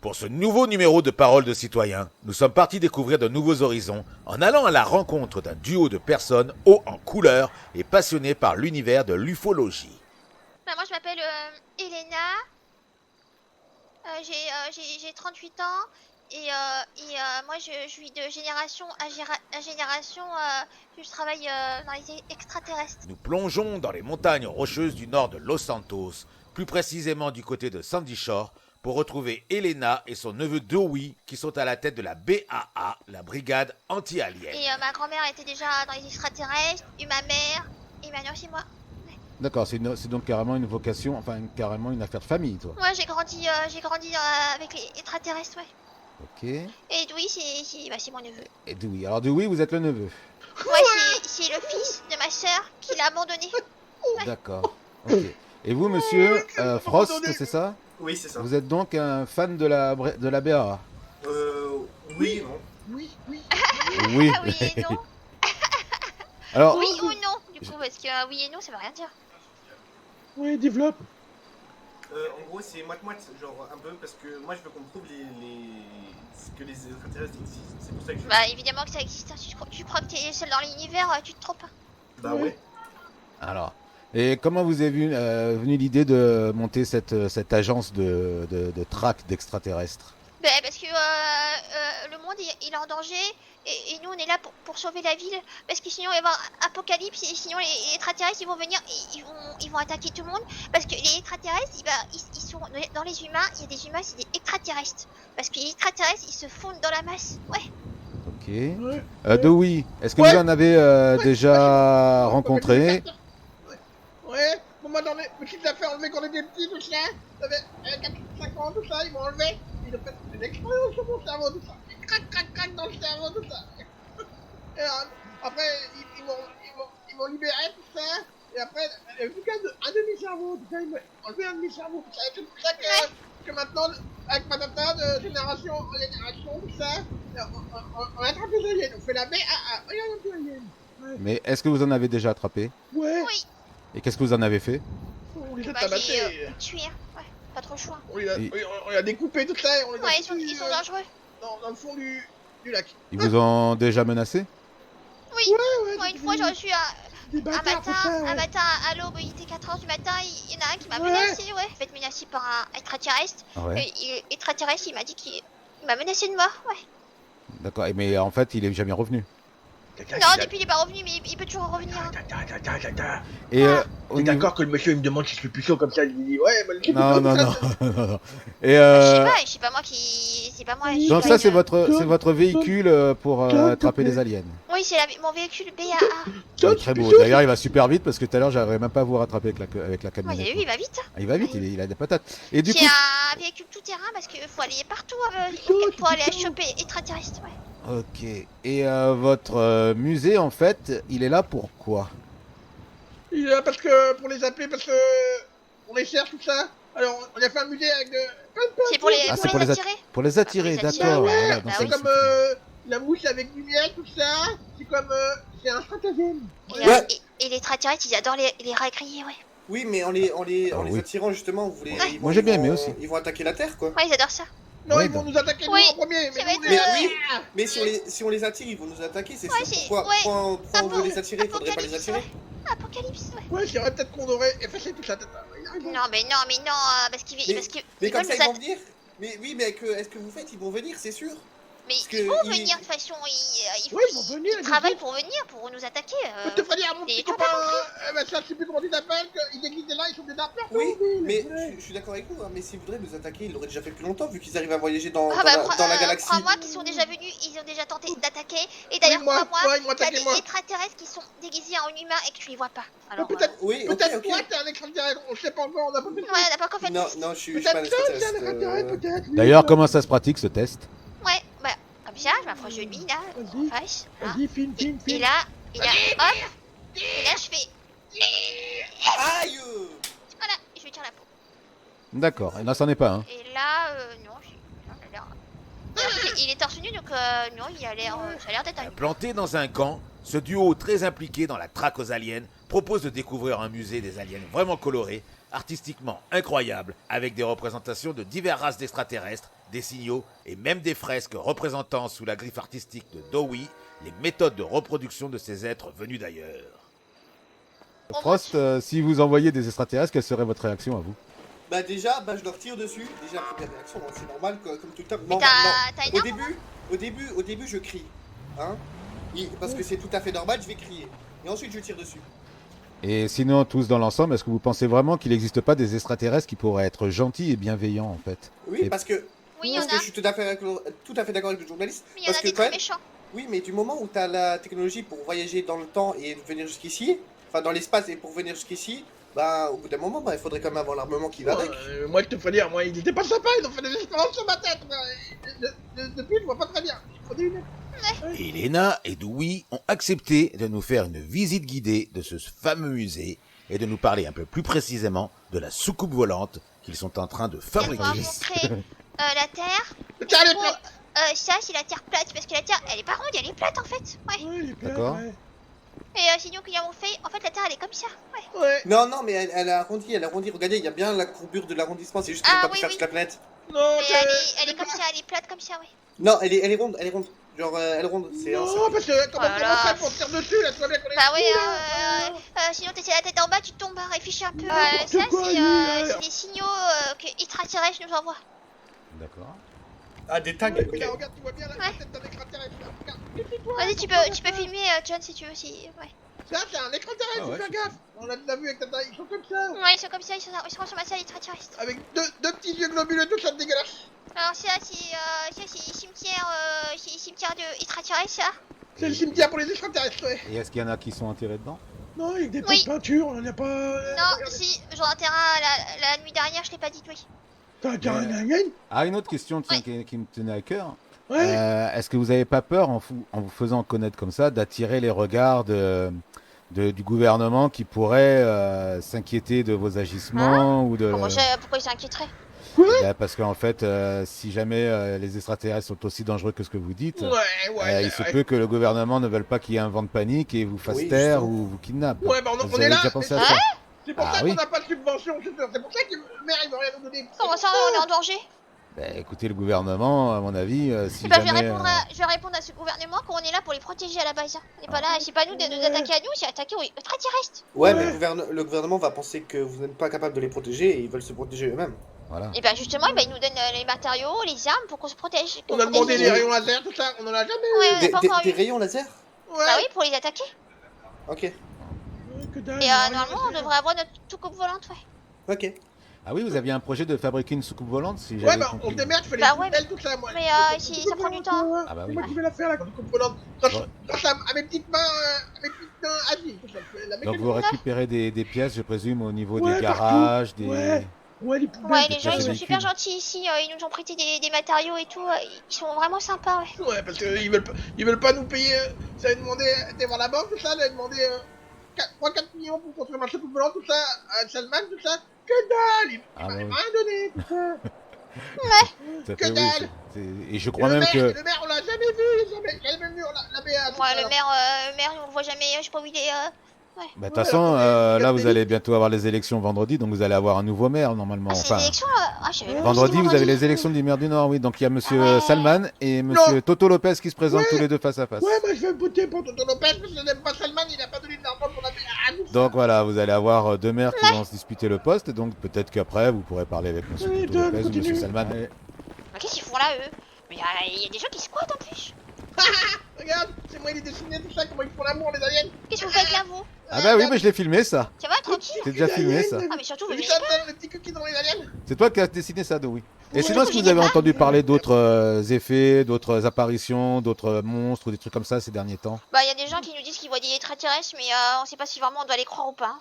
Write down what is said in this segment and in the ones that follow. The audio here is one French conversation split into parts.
Pour ce nouveau numéro de Paroles de citoyens, nous sommes partis découvrir de nouveaux horizons en allant à la rencontre d'un duo de personnes hauts en couleur et passionnés par l'univers de l'ufologie. Moi je m'appelle Elena, j'ai 38 ans et moi je suis de génération à génération, je travaille dans les extraterrestres. Nous plongeons dans les montagnes rocheuses du nord de Los Santos, plus précisément du côté de Sandy Shore, pour retrouver Elena et son neveu Dewey qui sont à la tête de la BAA, la brigade anti-alien. Et ma grand-mère était déjà dans les extraterrestres, et ma mère, et maintenant c'est moi. D'accord, c'est donc carrément une vocation, enfin carrément une affaire de famille, toi. Ouais, j'ai grandi avec les extraterrestres, ouais. Ok. Et Dewey c'est mon neveu. Et Dewey. Alors Dewey, vous êtes le neveu. Ouais, c'est le fils de ma sœur qui l'a abandonné. D'accord. Ok. Et vous, monsieur Frost, c'est ça? Oui, c'est ça. Vous êtes donc un fan de la BAA? Oui, non. Oui. Oui et non. Alors, Oui ou non, du coup, parce que oui et non, ça veut rien dire. Oui, développe. En gros, c'est moite-moite, genre un peu, parce que moi je veux qu'on prouve que les extraterrestres existent. C'est pour ça que je. Bah, évidemment que ça existe. Hein. Tu crois que t'es seul dans l'univers, tu te trompes. Bah ouais. alors. Et comment vous est venue l'idée de monter cette agence de traque d'extraterrestres? Bah, parce que le monde il est en danger et nous on est là pour sauver la ville. Parce que sinon il va y avoir un apocalypse et sinon les extraterrestres ils vont venir et ils vont attaquer tout le monde. Parce que les extraterrestres ils sont dans les humains, il y a des humains, c'est des extraterrestres. Parce que les extraterrestres ils se fondent dans la masse. Ouais. Ok. Dewey, est-ce que vous en avez déjà rencontré? Ouais, on m'a donné, petit l'a fait enlever quand on était petit, tout ça. J'avais 4-5 ans, tout ça, ils m'ont enlevé. Ils ont fait une expérience sur mon cerveau, tout ça. Et crac dans le cerveau, tout ça. Et après, ils m'ont libéré, tout ça. Et après, il n'y avait plus qu'un demi-cerveau, tout ça. Ils m'ont enlevé un demi-cerveau, tout ça. Et c'est pour ça que maintenant, avec ma tata, de génération en génération, tout ça, on attrape les aliens. On fait la BAA. Regarde un peu aliens. Ouais. Mais est-ce que vous en avez déjà attrapé? Ouais. Oui. Et qu'est-ce que vous en avez fait? On les a Bah, tabassés. j'ai tué. Hein. Ouais. Pas trop le choix. On les a découpés, tout ça. Et on les a Ouais, foutus, ils sont dangereux. dans le fond du lac. Ils vous ont déjà menacé? Oui. Ouais, Une fois j'ai reçu des bâtards, tout ça, ouais. un matin à l'aube, il était 4h du matin, il y en a un qui m'a Ouais. menacé, ouais. Fait menacé par un extraterrestre. Ouais. Et extraterrestre, il m'a dit qu'il m'a menacé de mort, ouais. D'accord. Mais en fait, il est jamais revenu. Non, depuis il est pas revenu, mais il peut toujours revenir. Hein. Et T'es d'accord que le monsieur il me demande si je suis puissant comme ça, il me dit ouais, bah, le truc, non, comme non, ça, non. Et C'est pas moi qui. C'est pas moi. je suis donc pas ça, une- c'est votre véhicule pour attraper les aliens. Oui, c'est mon véhicule BAA. Ah, très beau. D'ailleurs, il va super vite parce que tout à l'heure, j'arriverais même pas à vous rattraper avec la Ouais, camionnette. vous avez vu, il va vite. Ah, il va vite, il a des patates. Et du C'est coup, un véhicule tout terrain parce qu'il faut aller partout pour aller choper extraterrestre, ouais. ok. Et votre musée, en fait, il est là pour quoi? Il est là parce que pour les appeler, parce que on les cherche, tout ça. Alors on a fait un musée avec C'est pour les, Ah, pour c'est les attirer. pour les attirer, Pour les attirer. d'accord. Bah ouais, Voilà, bah donc oui. ça c'est me comme suffit. la mouche avec du miel, tout ça. C'est comme c'est un stratagème. Et les extraterrestres, ils adorent les rats grillés, ouais. Oui, mais en les oui. attirant justement, vous voulez. Ouais. Ils Moi, vont- j'ai ils bien vont- aimé aussi. Ils vont attaquer la Terre, quoi. Ouais, ils adorent ça. Non, Ouais, ils vont donc. nous attaquer Oui, nous en premier. ça Mais va nous, être, Mais les- oui, mais si on les attire, ils vont nous attaquer, c'est Ouais, sûr. c'est- Pourquoi, ouais. pourquoi on veut les attirer? Faudrait pas les Apocalypse, attirer. ouais. Apocalypse, ouais. Ouais, c'est vrai peut-être qu'on aurait effacé toute la tête. Non, mais non, parce qu'ils Mais- parce que Mais ils comme veulent ça, nous ils vont venir. Mais oui, mais avec ce que vous faites, ils vont venir, c'est sûr. Mais parce que ils vont ils- venir de toute façon, Ouais, ils vont venir, ils ils travaillent vont pour venir, pour nous attaquer. Je te ferai dire à mon et petit toi, copain, t'as compris ça, je sais plus comment tu t'appelles, qu'ils existent là, ils sont des darpers. Oui, mais je suis d'accord avec vous, hein, mais s'ils voudraient nous attaquer, ils l'auraient déjà fait plus longtemps, vu qu'ils arrivent à voyager dans la galaxie. Crois-moi qu'ils sont déjà venus, ils ont déjà tenté d'attaquer. Et d'ailleurs, Oui, moi, crois-moi, ils m'ont t'as attaqué, des moi. extraterrestres qui sont déguisés en humains et que tu les vois pas. Alors, Peut-être Oui, ok, peut-être ok. toi, t'es un extraterrestre, on sait pas encore, on a pas fait ouais, on n'a pas encore fait de Non, test. non, je suis pas un Peut-être toi, t'es un extraterrestre. extraterrestre, peut-être. oui. D'ailleurs, comment ça se pratique ce test? Ouais, bah, comme ça, je m'approche de lui, là, Vas-y. en face. Là. Vas-y, film. Et là, hop. Et là, je fais. Aïe! Voilà, et je lui tire la peau. D'accord. Et là, c'en est pas un. Et là, non, il a l'air. Il est torse nu, donc non, il a l'air, ça a l'air d'être un. Planté dans un camp, ce duo très impliqué dans la traque aux aliens propose de découvrir un musée des aliens vraiment coloré, artistiquement incroyable, avec des représentations de diverses races d'extraterrestres des signaux et même des fresques représentant sous la griffe artistique de Dowie les méthodes de reproduction de ces êtres venus d'ailleurs. Frost, si vous envoyez des extraterrestres, quelle serait votre réaction à vous? Bah déjà, je leur tire dessus. Déjà, première réaction, hein, c'est normal, comme tout le temps. Mais Non, t'as une Au arme, début, je crie. Hein parce que c'est tout à fait normal, je vais crier. Et ensuite, je tire dessus. Et sinon, tous dans l'ensemble, est-ce que vous pensez vraiment qu'il n'existe pas des extraterrestres qui pourraient être gentils et bienveillants en fait? Oui, Et- parce que, Oui, il y en parce que a. je suis tout à fait d'accord avec le journaliste. Mais il y en Parce a que des quand très même, méchants. oui, mais du moment où tu as la technologie pour voyager dans le temps et venir jusqu'ici, enfin dans l'espace et pour venir jusqu'ici, bah au bout d'un moment, il faudrait quand même avoir l'armement qui va avec. Moi, je te fais dire, moi, il était pas sympa, ils ont fait des expériences sur ma tête. Moi. Depuis, je vois pas très bien. Je prends des lunettes. Elena et Dewey ont accepté de nous faire une visite guidée de ce fameux musée et de nous parler un peu plus précisément de la soucoupe volante qu'ils sont en train de Ils vont fabriquer. montrer la Terre. Tiens, En les gros, plaques. ça, c'est la Terre plate, parce que la Terre, elle est pas ronde, elle est plate en fait. Ouais. Ouais, les plaques, D'accord. ouais. Et sinon, qu'ils ont fait, en fait, la Terre, elle est comme ça. Ouais. Ouais. Non, mais elle a arrondi, Regardez, il y a bien la courbure de l'arrondissement, c'est juste qu'ils Ah, n'ont pas pu oui, faire oui. toute la planète. Non, Mais elle est comme ça, elle est plate comme ça, ouais. Non, elle est ronde, Genre, elle est ronde, c'est un Non, cercle. parce que comment Oh là on là. fait pour tirer dessus, là, tu vois bien qu'on est... Bah ouais, Oula. sinon t'essaies la tête en bas, tu tombes, réfléchis un peu. N'importe Ça, quoi, c'est des signaux que extraterrestres nous envoient. D'accord. Ah, des tags, ok. Regarde, regarde, tu vois bien la Ouais. tête d'un extraterrestre, là. Regarde, méfie-toi, Vas-y, méfie-toi, tu peux filmer, John, si tu veux, si... Ouais. Ça, c'est un extraterrestre, Ah ouais, fais gaffe. On l'a déjà vu avec ta taille, ils sont comme ça. Ouais, ils sont comme ça, ils se ressemblent à ça, les extraterrestres. Avec deux petits yeux globuleux, tout ça de dégueulasse. Alors ça, c'est cimetière de extraterrestres, ça. C'est le cimetière pour les extraterrestres, ouais. Et est-ce qu'il y en a qui sont enterrés dedans? Non, avec des Oui. pots de peinture, on n'a pas... Non, si, j'en ai la nuit dernière, je l'ai pas dit, oui. T'as un gain. Ah, une autre question tiens, Oui. qui me tenait à cœur. Ouais. Est-ce que vous n'avez pas peur, en vous faisant connaître comme ça, d'attirer les regards du gouvernement qui pourrait s'inquiéter de vos agissements ou de... Pourquoi ils s'inquiéteraient? Parce qu'en fait, si jamais les extraterrestres sont aussi dangereux que ce que vous dites, Ouais, il se peut que le gouvernement ne veuille pas qu'il y ait un vent de panique et vous fasse Oui, taire justement. ou vous kidnappe. Ouais, bah Vous on est avez là. déjà pensé à mais- ça? C'est pour Ah ça oui. qu'on n'a pas de subvention, c'est sûr. C'est pour ça que le maire il veut rien nous donner. Comment ça, on est en danger? Écoutez, le gouvernement, à mon avis, si Eh ben, je jamais... vais répondre à ce gouvernement qu'on est là pour les protéger à la base. On n'est pas là, c'est pas nous de nous attaquer à nous, c'est attaquer aux extraterrestres. Ouais, Ouais. mais le gouvernement va penser que vous n'êtes pas capable de les protéger et ils veulent se protéger eux-mêmes. Voilà. Et ben justement, ils nous donnent les matériaux, les armes pour qu'on se protège. On a demandé des rayons laser, tout ça, on en a jamais eu. Ouais, on Des, n'a pas des- encore des eu. rayons laser? Ouais. Bah oui, pour les attaquer. Ok, Ouais, que dalle, Et des rayons normalement, on laser. devrait avoir notre soucoupe volante, ouais. ok. Ah oui, vous aviez un projet de fabriquer une soucoupe volante si Ouais, j'avais bah on compris. se démerde, je fais les Bah ouais, poubelles, tout ça, moi. mais, ça prend du temps. Ah bah C'est oui. moi qui vais la faire, la coupe volante. Grâce à mes petites mains agiles, tout ça. je fais la Donc mécanique. vous récupérez des pièces, je présume, au niveau Ouais, des partout. garages, des... Ouais. Ouais, les poubelles. Ouais, des les gens, ils pièces sont de super véhicules. gentils ici, ils nous ont prêté des matériaux et tout, ils sont vraiment sympas, ouais. Ouais, parce qu'ils veulent pas nous payer. Ça avait demandé, t'es voir la banque, tout ça, elle avait demandé 3-4 millions pour construire ma soucoupe volante, tout ça, à Salman, tout ça. Que dalle, il Ah m'a bah oui. rien donné, tout ça. Tout à que fait, oui, dalle. Et je Et crois le même maire, que... le maire, on l'a jamais vu, jamais vu, la BA. tout Ouais, ça, le là. maire, on le voit jamais, je sais pas où il est. Bah, de toute Ouais, façon, alors, là, regardez. vous allez bientôt avoir les élections vendredi, donc vous allez avoir un nouveau maire, normalement. Ah, c'est Enfin, les élections Ah, je savais pas que vendredi, c'était vous avez les élections du maire du Nord, oui. Donc il y a monsieur Ah ouais. Salman et monsieur Toto Lopez qui se présentent Ouais. tous les deux face à face. Ouais, moi je vais voter pour Toto Lopez parce que je n'aime pas Salman, il a pas donné de l'argent pour la BA. tout ça. Donc voilà, vous allez avoir deux maires qui vont se disputer le poste, donc peut-être qu'après, vous pourrez parler avec monsieur Oui, Toto Lopez ou continue. monsieur Salman. Mais qu'est-ce qu'ils font là, eux? Mais il y a des gens qui squattent en plus. Regarde, c'est moi, il est dessiné, tout ça, comment ils font l'amour, les aliens. Qu'est-ce que vous faites là, vous? Ah bah oui, mais je l'ai filmé, ça. Ça va, tranquille? C'est déjà filmé, ça. Ah, mais surtout, vous T'as vu venez ça, pas. le petit cookie dans les aliens? C'est toi qui as dessiné ça, oui. Et Ouais, sinon, est-ce que je vous avez sais pas. entendu parler d'autres effets, d'autres apparitions, d'autres monstres ou des trucs comme ça ces derniers temps? Bah, il y a des gens qui nous disent qu'ils voient des extraterrestres, mais on sait pas si vraiment on doit les croire ou pas.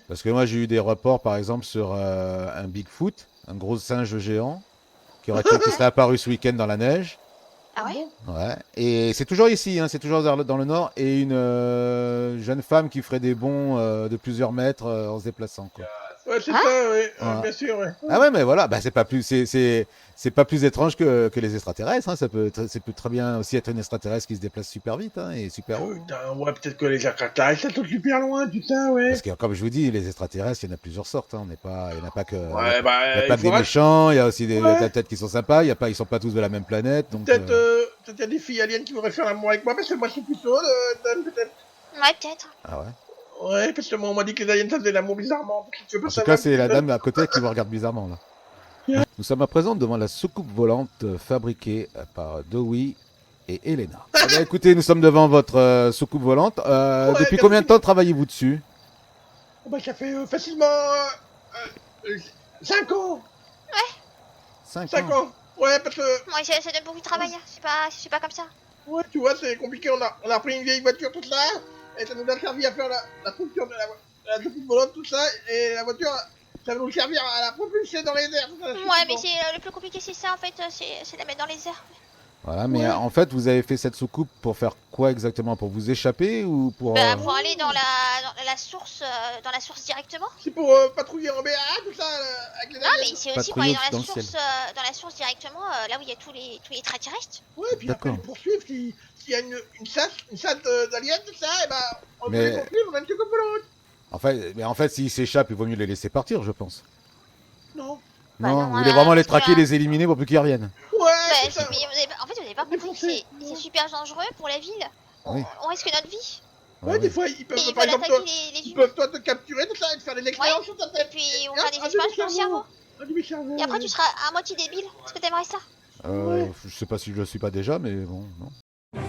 Parce que moi, j'ai eu des reports, par exemple, sur un Bigfoot, un gros singe géant, qui serait apparu ce week-end dans la neige. Ah ouais? Ouais. Et c'est toujours ici, hein, c'est toujours dans le nord. Et une jeune femme qui ferait des bonds de plusieurs mètres en se déplaçant, quoi. Ouais, c'est Hein ça, ouais, Ouais. bien sûr, ouais. Ah ouais, mais voilà, bah c'est pas plus, c'est pas plus étrange que les extraterrestres. Hein. Ça peut très bien aussi être une extraterrestre qui se déplace super vite hein, et super haut. Putain, ouais, peut-être que les extraterrestres, ça sont super loin, tout ça, ouais. Parce que comme je vous dis, les extraterrestres, il y en a plusieurs sortes. Hein. On n'est pas, il y en a pas que, Ouais, il y a bah, pas il que des faudra méchants. Il y a aussi des Ouais. peut-être qui sont sympas. Il y a pas, ils sont pas tous de la même planète. Donc peut-être y a des filles aliens qui voudraient faire l'amour avec moi, parce que moi je suis plutôt peut-être. Ouais, peut-être. ah ouais. Ouais, parce que moi on m'a dit que les aliens ça faisait l'amour bizarrement. Tu veux En tout savoir cas, c'est la un petit peu dame à côté qui vous regarde bizarrement là. Nous sommes à présent devant la soucoupe volante fabriquée par Dewey et Elena. Eh bien, écoutez, nous sommes devant votre soucoupe volante. Ouais, Depuis bien combien de sûr. temps travaillez-vous dessus? Bah, ça fait facilement 5 ans. 5 5 ans. ans. Ouais, parce que, Ouais, ça donne beaucoup de travail, hein. C'est pas comme ça. ouais, tu vois, c'est compliqué. On a pris une vieille voiture, tout ça, et ça nous a servi à faire la structure de la soucoupe volante, tout ça, et la voiture, ça va nous servir à la propulser dans les airs. tout ça, la soucoupe Ouais, mais volante. c'est le plus compliqué, c'est ça en fait, c'est la mettre dans les airs. Voilà, mais Ouais. en fait, vous avez fait cette soucoupe pour faire quoi exactement? Pour vous échapper ou pour... Bah, pour aller dans la source directement. C'est pour patrouiller en BA, tout ça, avec les Non, aliens. mais c'est aussi pour Patrouiller aller dans le ciel. dans la source directement, là où il y a tous les extraterrestres. Ouais, et puis après D'accord. les poursuivre, s'il y a une chasse d'aliens, tout ça, et bah, on peut Mais- les poursuivre, on a une soucoupe volante. En fait, s'ils s'échappent, il vaut mieux les laisser partir, je pense. Non. Bah non, non, vous voulez vraiment les parce que traquer, là- les éliminer pour plus qu'ils reviennent. Ouais, Bah, c'est ça. mais en fait, vous avez pas compris que Défoncé. c'est super dangereux pour la ville. Oui. On risque notre vie. Ouais, des fois, ils peuvent, Et ils par veulent exemple, toi, attaquer les ils humains. peuvent toi te capturer, tout ça, et te faire des expériences sur ta Et tête. puis on Et fera hop, des un expériences sur le cerveau. Un demi-cerveau. Et après, ouais. tu seras à moitié débile. Est-ce que t'aimerais ça? Je sais pas si je le suis pas déjà, mais bon, non.